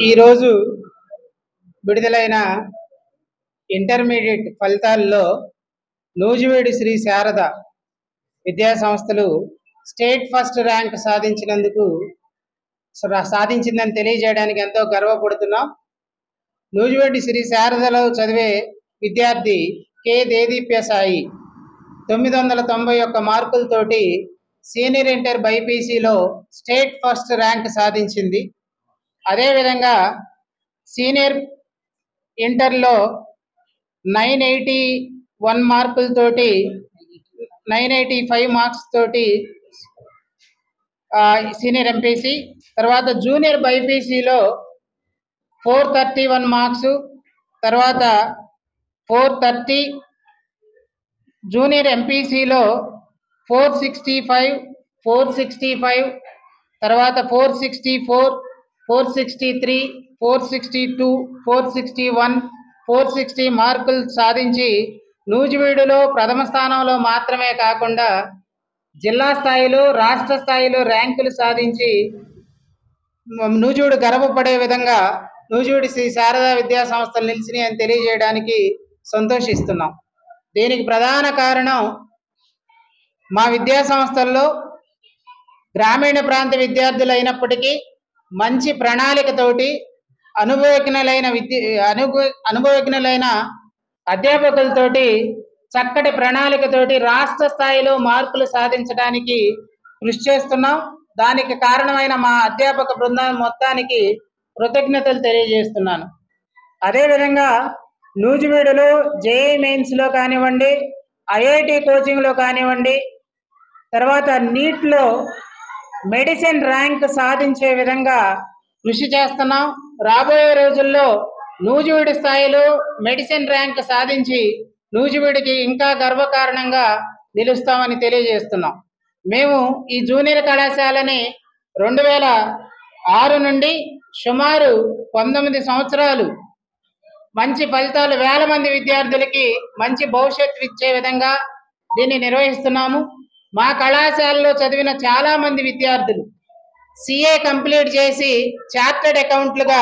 ఈరోజు విడుదలైన ఇంటర్మీడియట్ ఫలితాల్లో నూజివీడు శ్రీ శారద విద్యా సంస్థలు స్టేట్ ఫస్ట్ ర్యాంక్ సాధించిందని తెలియజేయడానికి ఎంతో గర్వపడుతున్నాం. నూజివీడు శ్రీ శారదలో చదివే విద్యార్థి కె దేదీప్య సాయి 991 మార్కులతోటి సీనియర్ ఇంటర్ బైపీసీలో స్టేట్ ఫస్ట్ ర్యాంక్ సాధించింది. అదేవిధంగా సీనియర్ ఇంటర్లో 981 మార్కులతోటి 985 మార్క్స్ తోటి సీనియర్ ఎంపీసీ, తర్వాత జూనియర్ బైపీసీలో 431 మార్క్స్, తర్వాత 430, జూనియర్ ఎంపీసీలో 465, తర్వాత 464, 463, 462, 461, 460 మార్కులు సాధించి నూజివీడులో ప్రథమ స్థానంలో మాత్రమే కాకుండా జిల్లా స్థాయిలో రాష్ట్ర స్థాయిలో ర్యాంకులు సాధించి నూజివీడు గర్వపడే విధంగా నూజివీడు శ్రీ శారదా విద్యా సంస్థలు నిలిచినాయి అని తెలియజేయడానికి సంతోషిస్తున్నాం. దీనికి ప్రధాన కారణం మా విద్యా సంస్థల్లో గ్రామీణ ప్రాంత విద్యార్థులు అయినప్పటికీ మంచి ప్రణాళికతోటి అనుభవజ్ఞులైన అధ్యాపకులతోటి చక్కటి ప్రణాళికతోటి రాష్ట్ర స్థాయిలో మార్కులు సాధించడానికి కృషి చేస్తున్నాం. దానికి కారణమైన మా అధ్యాపక బృందం మొత్తానికి కృతజ్ఞతలు తెలియజేస్తున్నాను. అదేవిధంగా నూజివీడులో జేఈఈ మెయిన్స్లో కానివ్వండి, ఐఐటి కోచింగ్లో కానివ్వండి, తర్వాత నీట్లో మెడిసిన్ ర్యాంక్ సాధించే విధంగా కృషి చేస్తున్నాం. రాబోయే రోజుల్లో నూజివీడు స్థాయిలో మెడిసిన్ ర్యాంక్ సాధించి నూజివీడికి ఇంకా గర్వకారణంగా నిలుస్తామని తెలియజేస్తున్నాం. మేము ఈ జూనియర్ కళాశాలని 2006 నుండి సుమారు 19 సంవత్సరాలు మంచి ఫలితాలు, వేల మంది విద్యార్థులకి మంచి భవిష్యత్తు ఇచ్చే విధంగా దీన్ని నిర్వహిస్తున్నాము. మా కళాశాలలో చదివిన చాలా మంది విద్యార్థులు సిఏ కంప్లీట్ చేసి చార్టెడ్ అకౌంట్లుగా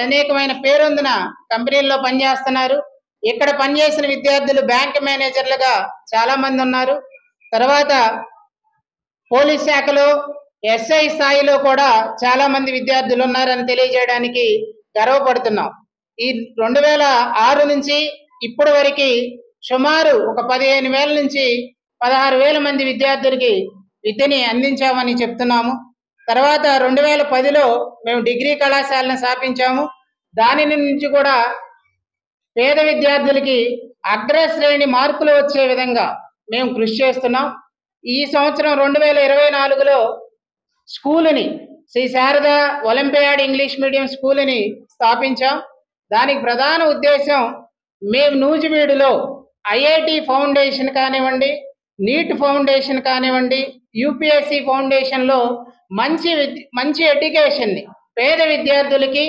అనేకమైన పేరొందిన కంపెనీల్లో పనిచేస్తున్నారు. ఇక్కడ పనిచేసిన విద్యార్థులు బ్యాంక్ మేనేజర్లుగా చాలా మంది ఉన్నారు. తర్వాత పోలీస్ శాఖలో ఎస్ఐ స్థాయిలో కూడా చాలా మంది విద్యార్థులు ఉన్నారని తెలియజేయడానికి గర్వపడుతున్నాం. ఈ 2006 నుంచి ఇప్పటి వరకు సుమారు ఒక 15,000 నుంచి 16,000 మంది విద్యార్థులకి విద్యని అందించామని చెప్తున్నాము. తర్వాత 2010లో మేము డిగ్రీ కళాశాలను స్థాపించాము. దాని నుంచి కూడా పేద విద్యార్థులకి అగ్రశ్రేణి మార్కులు వచ్చే విధంగా మేము కృషి చేస్తున్నాం. ఈ సంవత్సరం 2024లో స్కూలుని Shri Sharada Olympiad English medium స్కూలుని స్థాపించాం. దానికి ప్రధాన ఉద్దేశం మేము నూజివీడులో ఐఐటి ఫౌండేషన్ కానివ్వండి, నీట్ ఫౌండేషన్ కానివ్వండి, యూపీఎస్సి ఫౌండేషన్లో మంచి ఎడ్యుకేషన్ని పేద విద్యార్థులకి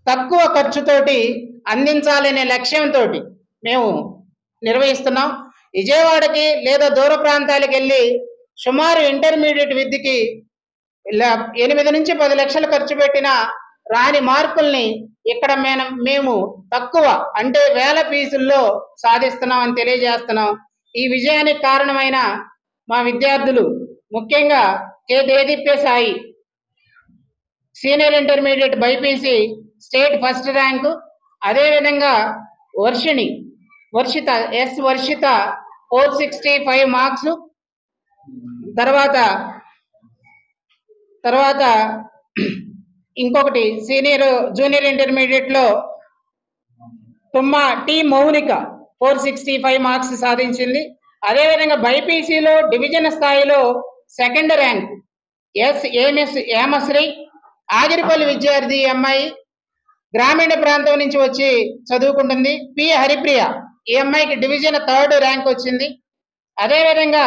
తక్కువ ఖర్చుతోటి అందించాలనే లక్ష్యంతో మేము నిర్వహిస్తున్నాం. విజయవాడకి లేదా దూర ప్రాంతాలకు వెళ్ళి సుమారు ఇంటర్మీడియట్ విద్యకి 8 నుంచి 10 లక్షలు ఖర్చు పెట్టిన రాని మార్కుల్ని ఇక్కడ మేము తక్కువ అంటే వేల ఫీజుల్లో సాధిస్తున్నాం అని తెలియజేస్తున్నాం. ఈ విజయానికి కారణమైన మా విద్యార్థులు ముఖ్యంగా K Dedeepya Sai senior intermediate BiPC state first rank, అదేవిధంగా వర్షిత 465 మార్క్స్, తర్వాత ఇంకొకటి జూనియర్ ఇంటర్మీడియట్లో తుమ్మ టి మౌనిక 465 మార్క్స్ సాధించింది. అదేవిధంగా బైపీసీలో డివిజన్ స్థాయిలో సెకండ్ ర్యాంక్ ఏమశ్రీ ఆగిరిపల్లి విద్యార్థి అమ్మాయి గ్రామీణ ప్రాంతం నుంచి వచ్చి చదువుకుంటుంది. పి హరిప్రియ ఈ అమ్మాయికి డివిజన్ 3rd ర్యాంక్ వచ్చింది. అదేవిధంగా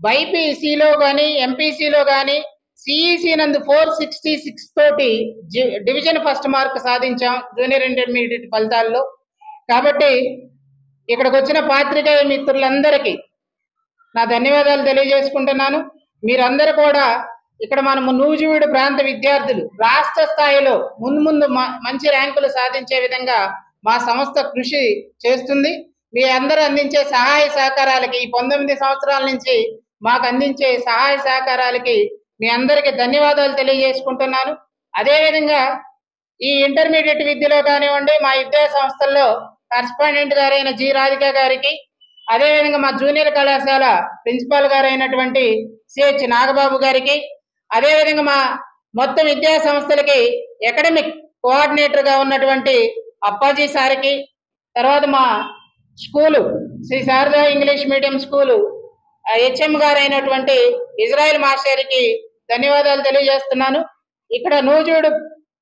బైపీసీలో కానీ ఎంపీసీలో కానీ సిఈసి నందు 466 తోటి డివిజన్ ఫస్ట్ మార్క్ సాధించాం జూనియర్ ఇంటర్మీడియట్ ఫలితాల్లో. కాబట్టి ఇక్కడికి వచ్చిన పాత్రికేయ మిత్రులందరికీ నా ధన్యవాదాలు తెలియజేసుకుంటున్నాను. మీరందరూ కూడా ఇక్కడ మనము నూజివీడు ప్రాంత విద్యార్థులు రాష్ట్ర స్థాయిలో ముందు మంచి ర్యాంకులు సాధించే విధంగా మా సంస్థ కృషి చేస్తుంది. మీ అందరూ అందించే సహాయ సహకారాలకి, ఈ 19 సంవత్సరాల నుంచి మాకు అందించే సహాయ సహకారాలకి మీ అందరికీ ధన్యవాదాలు తెలియజేసుకుంటున్నాను. అదేవిధంగా ఈ ఇంటర్మీడియట్ విద్యలో కానివ్వండి, మా విద్యా సంస్థల్లో కరస్పాండెంట్ గారైన జి రాధిక గారికి, అదేవిధంగా మా జూనియర్ కళాశాల ప్రిన్సిపాల్ గారైనటువంటి సిహెచ్ నాగబాబు గారికి, అదేవిధంగా మా మొత్తం విద్యా సంస్థలకి అకాడమిక్ కోఆర్డినేటర్గా ఉన్నటువంటి అప్పాజీ సార్కి, తర్వాత మా school Shri Sharada English medium school HM గారైనటువంటి ఇజ్రాయెల్ మాస్టర్కి ధన్యవాదాలు తెలియజేస్తున్నాను. ఇక్కడ నూజివీడు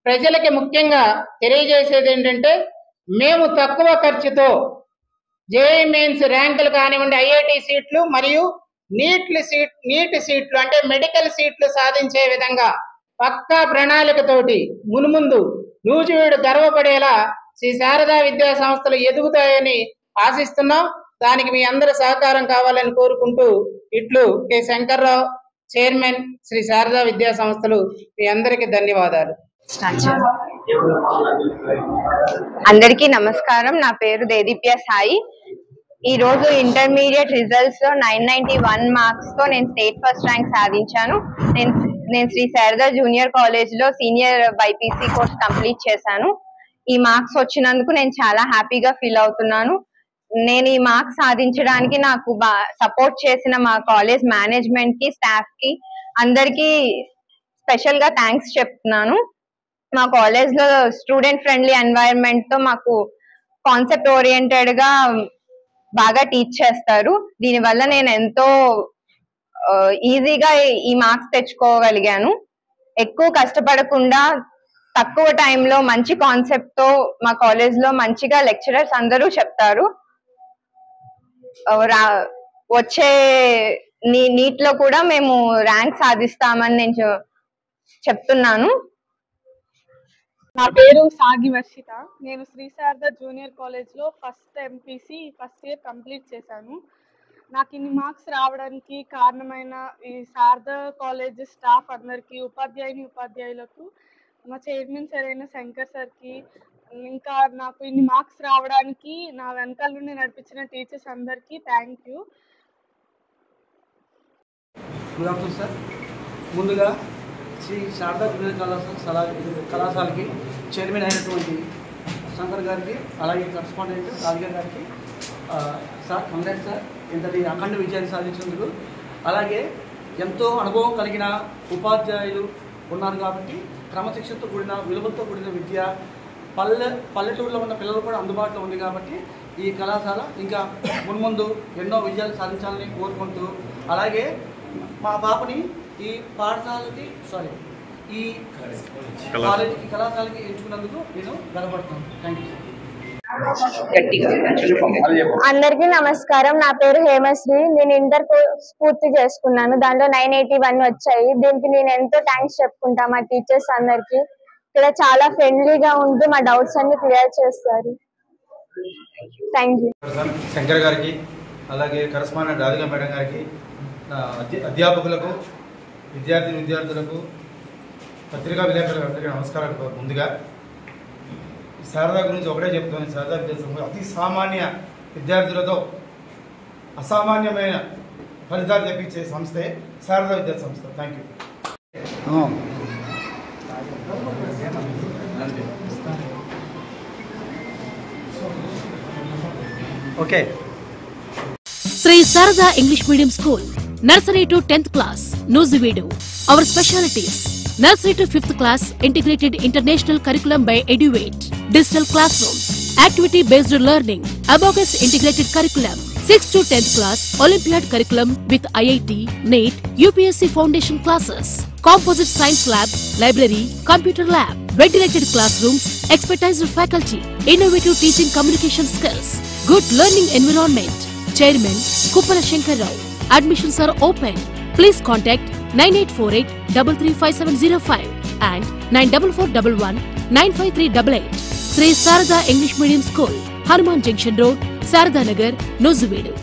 ప్రజలకి ముఖ్యంగా తెలియజేసేది ఏంటంటే, మేము తక్కువ ఖర్చుతో జేఈ మెయిన్స్ ర్యాంకులు కానివ్వండి, ఐఐటి సీట్లు మరియు నీట్ సీట్లు అంటే మెడికల్ సీట్లు సాధించే విధంగా పక్కా ప్రణాళికతోటి మున్ముందు నూజివీడు గర్వపడేలా శ్రీ శారదా విద్యా సంస్థలు ఎదుగుతాయని ఆశిస్తున్నాం. దానికి మీ అందరి సహకారం కావాలని కోరుకుంటూ ఇట్లు కె శంకర్రావు, చైర్మన్ శ్రీ శారదా విద్యా సంస్థలు. మీ అందరికీ ధన్యవాదాలు. అందరికీ నమస్కారం. నా పేరు దేదీప్య సాయి. ఈ రోజు ఇంటర్మీడియట్ రిజల్ట్స్ లో 991 మార్క్స్ తో నేను స్టేట్ ఫస్ట్ ర్యాంక్ సాధించాను. నేను శ్రీ శారదా జూనియర్ కాలేజ్ లో సీనియర్ బైపీసీ కోర్స్ కంప్లీట్ చేశాను. ఈ మార్క్స్ వచ్చినందుకు నేను చాలా హ్యాపీగా ఫీల్ అవుతున్నాను. నేను ఈ మార్క్స్ సాధించడానికి నాకు సపోర్ట్ చేసిన మా కాలేజ్ మేనేజ్మెంట్ కి, స్టాఫ్ కి అందరికీ స్పెషల్ గా థ్యాంక్స్ చెప్తున్నాను. మా కాలేజ్ లో స్టూడెంట్ ఫ్రెండ్లీ ఎన్వైరన్మెంట్ తో మాకు కాన్సెప్ట్ ఓరియంటెడ్ గా బాగా టీచ్ చేస్తారు. దీనివల్ల నేను ఎంతో ఈజీగా ఈ మార్క్స్ తెచ్చుకోగలిగాను. ఎక్కువ కష్టపడకుండా తక్కువ టైంలో మంచి కాన్సెప్ట్ తో మా కాలేజ్ లో మంచిగా లెక్చరర్స్ అందరూ చెప్తారు. వచ్చే నీట్ లో కూడా మేము ర్యాంక్ సాధిస్తామని నేను చెప్తున్నాను. నా పేరు సాగి వర్షిత. నేను శ్రీ శారదా జూనియర్ కాలేజ్లో first MPC first year complete చేశాను. నాకు ఇన్ని మార్క్స్ రావడానికి కారణమైన ఈ శారదా కాలేజ్ స్టాఫ్ అందరికీ, ఉపాధ్యాయులకు, మా చైర్మన్ సార్ అయిన శంకర్ సార్కి, ఇంకా నాకు ఇన్ని మార్క్స్ రావడానికి నా వెనకాల నుండి నడిపించిన టీచర్స్ అందరికీ thank you. Good afternoon sir. ముందుగా శ్రీ శారదా జూనియర్ కళాశాలకి చైర్మన్ అయినటువంటి శంకర్ గారికి, అలాగే కరస్పాండెంట్ రాధిక గారికి సార్ కంగ్రాట్స్ సార్, ఇంతటి అఖండ విజయాన్ని సాధించినందుకు. అలాగే ఎంతో అనుభవం కలిగిన ఉపాధ్యాయులు ఉన్నారు కాబట్టి క్రమశిక్షణతో కూడిన, విలువలతో కూడిన విద్య పల్లెటూరులో ఉన్న పిల్లలు కూడా అందుబాటులో ఉంది కాబట్టి ఈ కళాశాల ఇంకా మున్ముందు ఎన్నో విజయాలు సాధించాలని కోరుకుంటూ, అలాగే మా పాపని ఈ పాఠశాలకి ఈ కళాశాలకి ఎంచుకున్నందుకు నేను గర్వపడుతున్నాను. Thank you. అందరికీ నమస్కారం. నా పేరు హేమశ్రీ. నేను ఇంటర్ కోర్స్ పూర్తి చేసుకున్నాను. దాంట్లో 981 వచ్చాయి. దీనికి నేను ఎంతో థ్యాంక్స్ చెప్పుకుంటా మా టీచర్స్ అందరికి. ఇక్కడ చాలా ఫ్రెండ్లీగా ఉంటూ మా డౌట్స్ అన్ని క్లియర్ చేస్తారు. Thank you. శంకర్ గారికి, అలాగే కరస్పాండెంట్ రాధిక మేడం గారికి, అధ్యాపకులకు, విద్యార్థులకు, పత్రికా విలేకరులకు అందరికీ నమస్కారాలు. ముందుగా శారదా గురించి ఒకటే చెప్తాను. శారదా విద్యాసంస్థ అతి సామాన్య విద్యార్థులతో అసామాన్యమైన ఫలితాలు తెప్పించే సంస్థే శారదా విద్యా సంస్థ. Thank you. Okay. Sri Sarada English Medium School, Nursery to 10th class, Nuziveedu. Our specialities: Nursery to 5th class, Integrated International Curriculum by Eduvate, Digital Classrooms, Activity-based Learning, Abacus Integrated Curriculum. 6th to 10th class, Olympiad Curriculum with IIT, NEET, UPSC Foundation Classes, Composite Science Lab, Library, Computer Lab, Ventilated Classrooms, Expertized Faculty, Innovative Teaching Communication Skills, Good Learning Environment. Chairman Kuppala Shankar Rao. Admissions are open. Please contact 9848 335705 and 94411 95388. Sri Sarada English Medium School, Hanuman Junction Road, Sarada Nagar, Nuziveedu.